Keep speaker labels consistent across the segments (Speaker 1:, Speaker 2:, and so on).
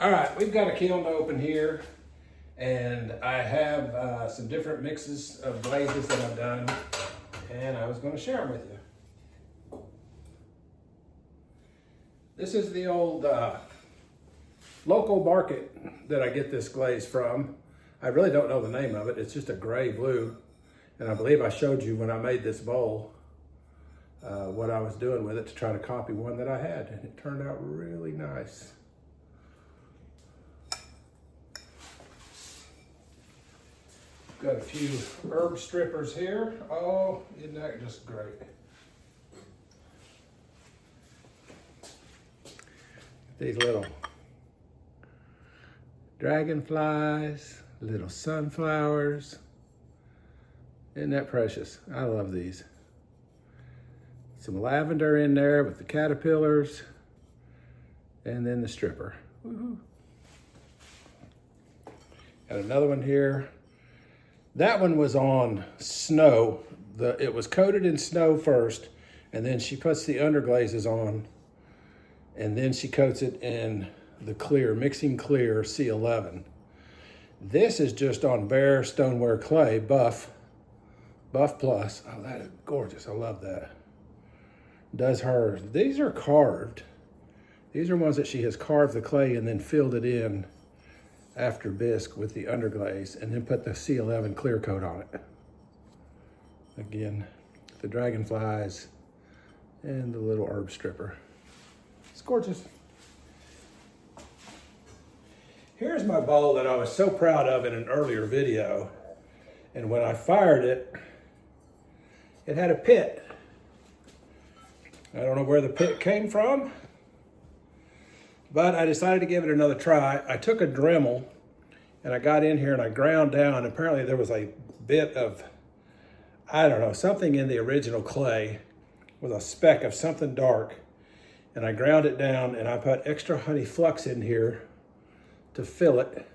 Speaker 1: All right, we've got a kiln open here, and I have some different mixes of glazes that I've done, and I was going to share them with you. This is the old local market that I get this glaze from. I really don't know the name of it. It's just a gray blue, and I believe I showed you when I made this bowl what I was doing with it to try to copy one that I had, and it turned out really nice. Got a few herb strippers here. Oh, isn't that just great? These little dragonflies, little sunflowers. Isn't that precious? I love these. Some lavender in there with the caterpillars, and then the stripper. Woohoo. Got another one here. That one was on snow. It was coated in snow first, and then she puts the underglazes on, and then she coats it in the clear, mixing clear C11. This is just on bare stoneware clay, buff plus. Oh, that is gorgeous. I love that. Does hers. These are carved. These are ones that she has carved the clay and then filled it in after bisque with the underglaze, and then put the C11 clear coat on it. Again, the dragonflies and the little herb stripper. It's gorgeous. Here's my bowl that I was so proud of in an earlier video, and when I fired it, it had a pit. I don't know where the pit came from, but I decided to give it another try. I took a Dremel and I got in here and I ground down. Apparently there was a bit of, I don't know, something in the original clay with a speck of something dark. And I ground it down and I put extra Honey Flux in here to fill it.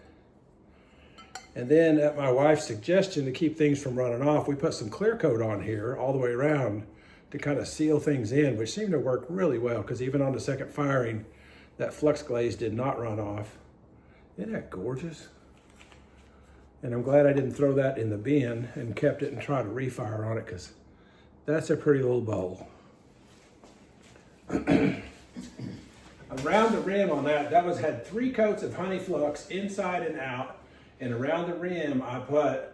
Speaker 1: And then at my wife's suggestion to keep things from running off, we put some clear coat on here all the way around to kind of seal things in, which seemed to work really well, because even on the second firing, that flux glaze did not run off. Isn't that gorgeous? And I'm glad I didn't throw that in the bin and kept it and try to refire on it, because that's a pretty little bowl. Around the rim on that had 3 coats of Honey Flux inside and out, and around the rim I put,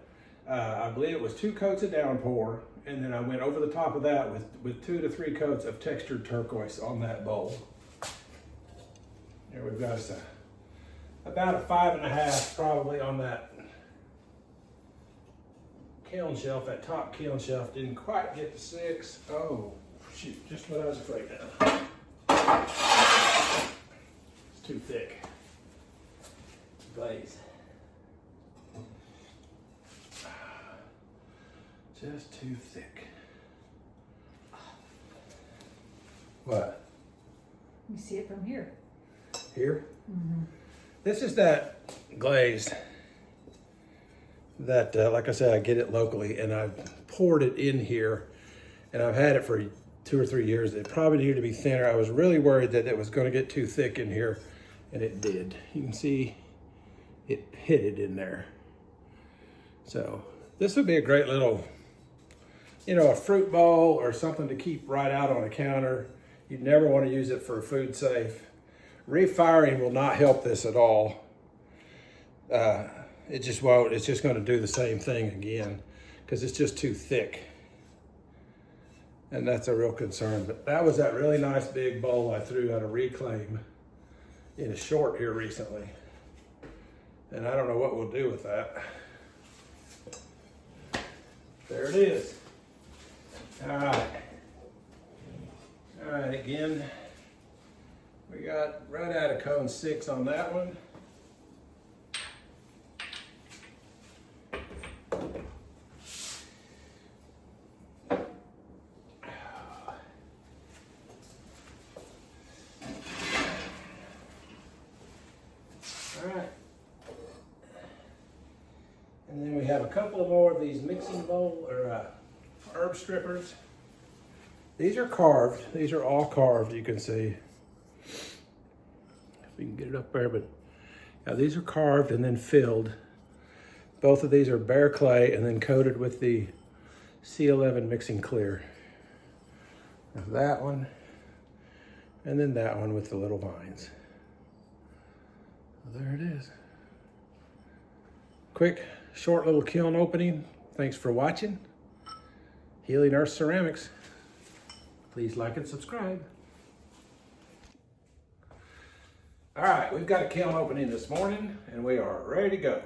Speaker 1: I believe it was 2 coats of Downpour, and then I went over the top of that with 2 to 3 coats of textured turquoise on that bowl. There we've got us about a 5.5 probably on that kiln shelf. That top kiln shelf didn't quite get to 6. Oh, shoot, just what I was afraid of. It's too thick. Glaze. Just too thick. What?
Speaker 2: You see it from here.
Speaker 1: Here?
Speaker 2: Mm-hmm.
Speaker 1: This is that glaze that, like I said, I get it locally, and I've poured it in here, and I've had it for 2 or 3 years. It probably needed to be thinner. I was really worried that it was going to get too thick in here, and it did. You can see it pitted in there. So this would be a great little, you know, a fruit bowl or something to keep right out on a counter. You'd never want to use it for food safe. Refiring will not help this at all. It just won't. It's just going to do the same thing again because it's just too thick. And that's a real concern. But that was that really nice big bowl I threw out of Reclaim in a short here recently. And I don't know what we'll do with that. There it is. All right. All right, again, we got right out of cone 6 on that one. All right. And then we have a couple of more of these mixing bowl or herb strippers. These are carved. These are all carved, you can see. If we can get it up there, but Now these are carved and then filled. Both of these are bare clay and then coated with the C11 mixing clear. Now that one, and then that one with the little vines. There it is. Quick, short little kiln opening. Thanks for watching. Healing Earth Ceramics. Please like and subscribe. All right, we've got a kiln opening this morning and we are ready to go.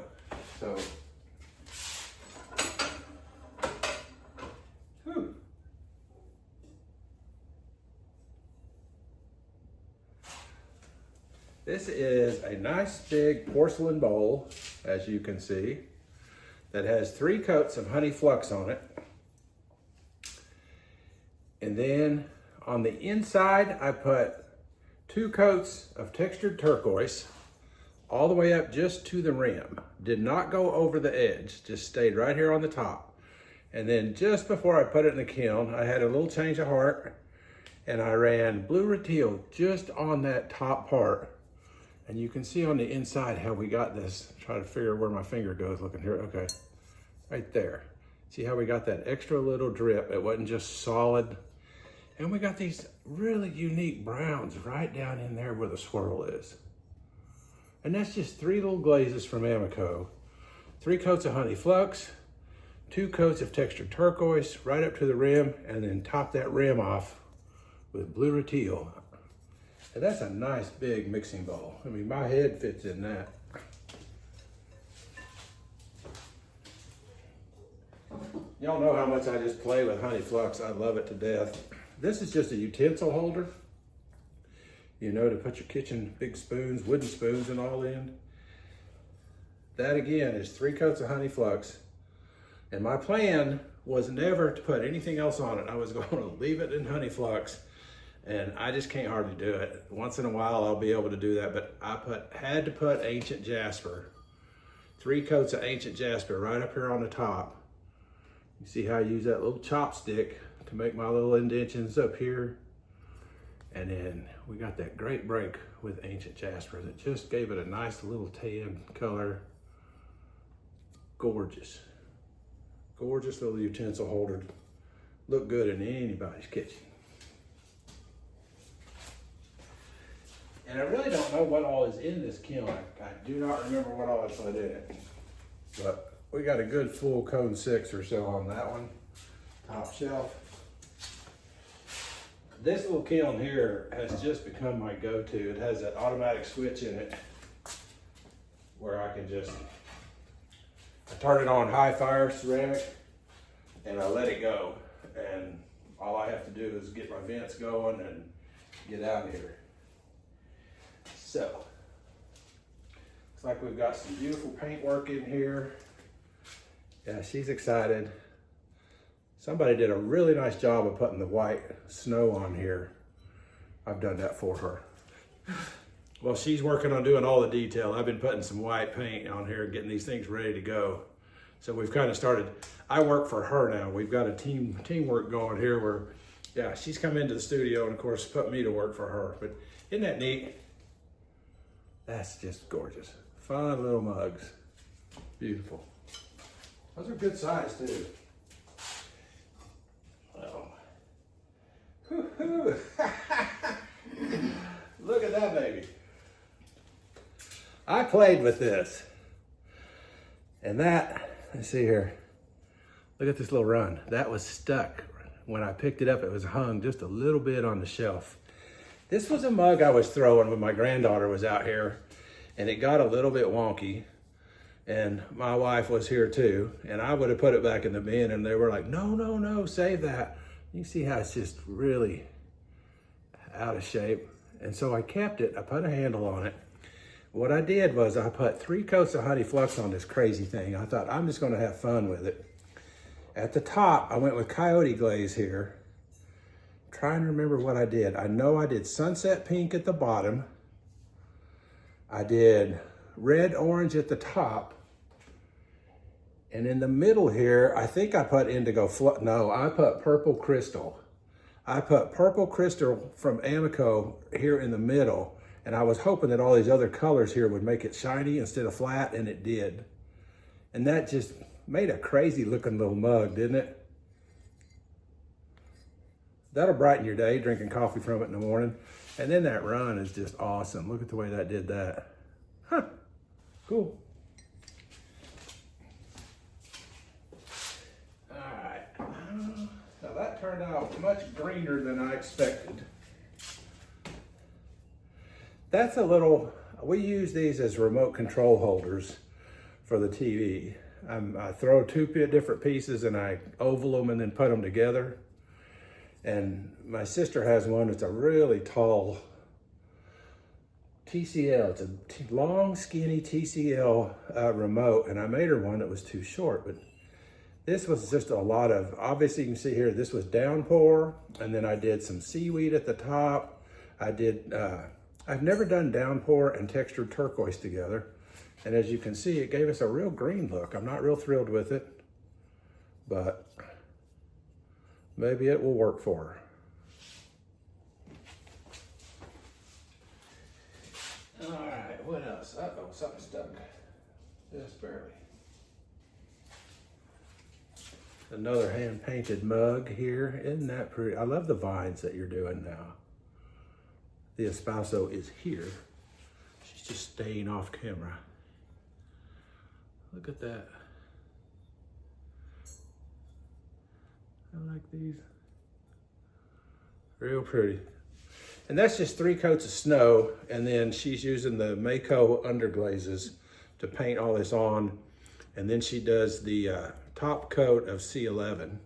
Speaker 1: So, this is a nice big porcelain bowl, as you can see, that has 3 coats of Honey Flux on it. And then on the inside, I put 2 coats of textured turquoise all the way up just to the rim. Did not go over the edge, just stayed right here on the top. And then just before I put it in the kiln, I had a little change of heart and I ran blue rutile just on that top part. And you can see on the inside how we got this. Try to figure where my finger goes looking here. Okay, right there. See how we got that extra little drip? It wasn't just solid. And we got these really unique browns right down in there where the swirl is. And that's just 3 little glazes from AMACO. 3 coats of Honey Flux, 2 coats of textured turquoise right up to the rim, and then top that rim off with blue rutile. And that's a nice big mixing bowl. I mean, my head fits in that. Y'all know how much I just play with Honey Flux. I love it to death. This is just a utensil holder, you know, to put your kitchen big spoons, wooden spoons and all in. That again is 3 coats of Honey Flux. And my plan was never to put anything else on it. I was going to leave it in Honey Flux. And I just can't hardly do it. Once in a while, I'll be able to do that, but I had to put ancient jasper. 3 coats of ancient jasper right up here on the top. You see how I use that little chopstick to make my little indentions up here. And then we got that great break with ancient jasper that just gave it a nice little tan color. Gorgeous. Gorgeous little utensil holder. Look good in anybody's kitchen. And I really don't know what all is in this kiln. I do not remember what all I put in it. But we got a good full cone 6 or so on that one. Top shelf. This little kiln here has just become my go-to. It has that automatic switch in it where I can just, I turn it on high fire ceramic and I let it go. And all I have to do is get my vents going and get out of here. So, looks like we've got some beautiful paintwork in here. Yeah, she's excited. Somebody did a really nice job of putting the white snow on here. I've done that for her. Well, she's working on doing all the detail. I've been putting some white paint on here and getting these things ready to go. So we've kind of started, I work for her now. We've got a teamwork going here where, yeah, she's come into the studio and of course put me to work for her. But isn't that neat? That's just gorgeous. Fun little mugs. Beautiful. Those are good size too. Oh. Look at that baby. I played with this. And that, let's see here. Look at this little run. That was stuck. When I picked it up, it was hung just a little bit on the shelf. This was a mug I was throwing when my granddaughter was out here, and it got a little bit wonky. And my wife was here too, and I would have put it back in the bin, and they were like, no, no, no, save that. You see how it's just really out of shape. And so I kept it, I put a handle on it. What I did was I put 3 coats of Honey Flux on this crazy thing. I thought I'm just gonna have fun with it. At the top, I went with Coyote Glaze here. Trying to remember what I did. I know I did Sunset Pink at the bottom. I did Red Orange at the top. And in the middle here, I think I put Indigo no, I put Purple Crystal. I put Purple Crystal from AMACO here in the middle. And I was hoping that all these other colors here would make it shiny instead of flat, and it did. And that just made a crazy looking little mug, didn't it? That'll brighten your day, drinking coffee from it in the morning. And then that run is just awesome. Look at the way that did that. Huh, cool. All right, now that turned out much greener than I expected. That's a little, we use these as remote control holders for the TV. I throw two different pieces and I oval them and then put them together. And my sister has one that's a really tall TCL. It's a long, skinny TCL remote, and I made her one that was too short. But this was just a lot of, obviously you can see here, this was Downpour, and then I did some seaweed at the top. I did, I've never done Downpour and textured turquoise together. And as you can see, it gave us a real green look. I'm not real thrilled with it, but maybe it will work for her. All right, what else? Uh-oh, something stuck. Just barely. Another hand-painted mug here. Isn't that pretty? I love the vines that you're doing now. The esposo is here. She's just staying off camera. Look at that. I like these. Real pretty. And that's just 3 coats of snow, and then she's using the Mayco Underglazes to paint all this on. And then she does the top coat of C11,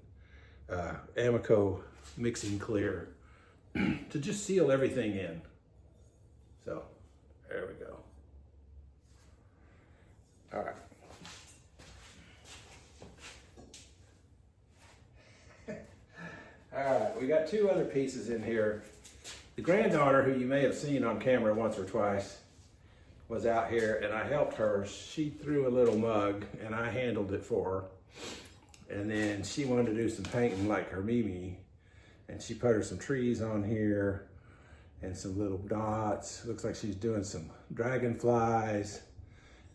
Speaker 1: AMACO Mixing Clear, to just seal everything in. So, there we go. All right. All right, we got 2 other pieces in here. The granddaughter, who you may have seen on camera once or twice, was out here and I helped her. She threw a little mug and I handled it for her. And then she wanted to do some painting like her Mimi. And she put her some trees on here and some little dots. Looks like she's doing some dragonflies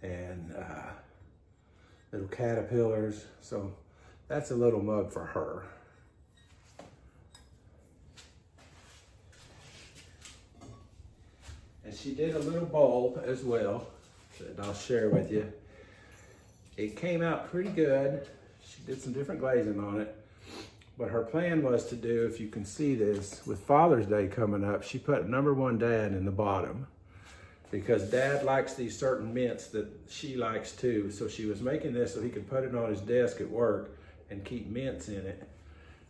Speaker 1: and little caterpillars. So that's a little mug for her. And she did a little bowl as well that I'll share with you. It came out pretty good. She did some different glazing on it. But her plan was to do, if you can see this, with Father's Day coming up, she put #1 Dad in the bottom because Dad likes these certain mints that she likes too. So she was making this so he could put it on his desk at work and keep mints in it.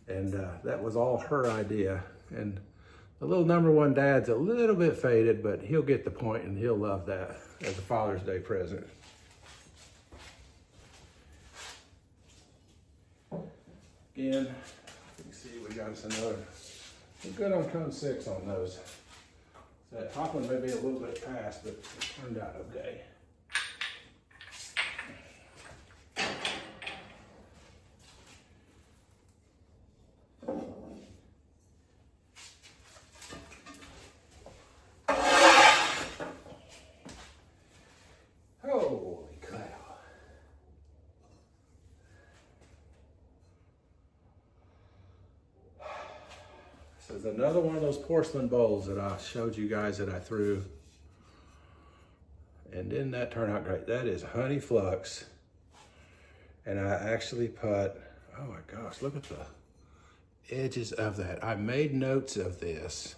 Speaker 1: And that was all her idea. And the little #1 Dad's a little bit faded, but he'll get the point and he'll love that as a Father's Day present. Again, you can see we got us another, we're good on cone 6 on those. So that top one may be a little bit past, but it turned out okay. Holy cow. This is another one of those porcelain bowls that I showed you guys that I threw. And didn't that turn out great? That is Honey Flux. And I actually put, oh my gosh, look at the edges of that. I made notes of this.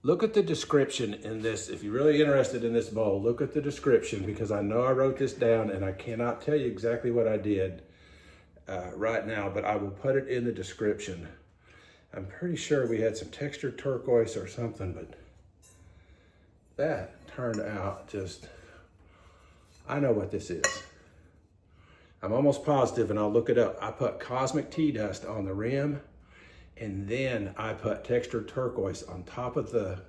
Speaker 1: Look at the description in this. If you're really interested in this bowl, look at the description because I know I wrote this down and I cannot tell you exactly what I did right now, but I will put it in the description. I'm pretty sure we had some textured turquoise or something, but that turned out just, I know what this is. I'm almost positive, and I'll look it up. I put cosmic tea dust on the rim, and then I put textured turquoise on top of the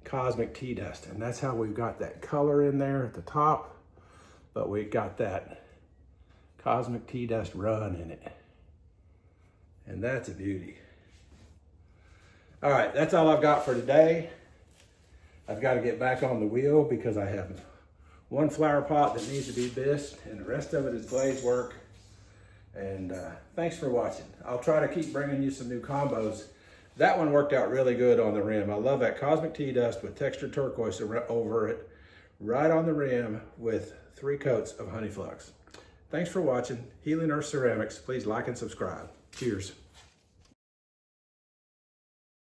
Speaker 1: cosmic tea dust. And that's how we've got that color in there at the top, but we got that cosmic tea dust run in it. And that's a beauty. All right, that's all I've got for today. I've got to get back on the wheel because I have one flower pot that needs to be bisqued and the rest of it is glaze work. And thanks for watching. I'll try to keep bringing you some new combos. That one worked out really good on the rim. I love that Cosmic Tea Dust with textured turquoise over it, right on the rim with 3 coats of Honey Flux. Thanks for watching. Healing Earth Ceramics. Please like and subscribe. Cheers.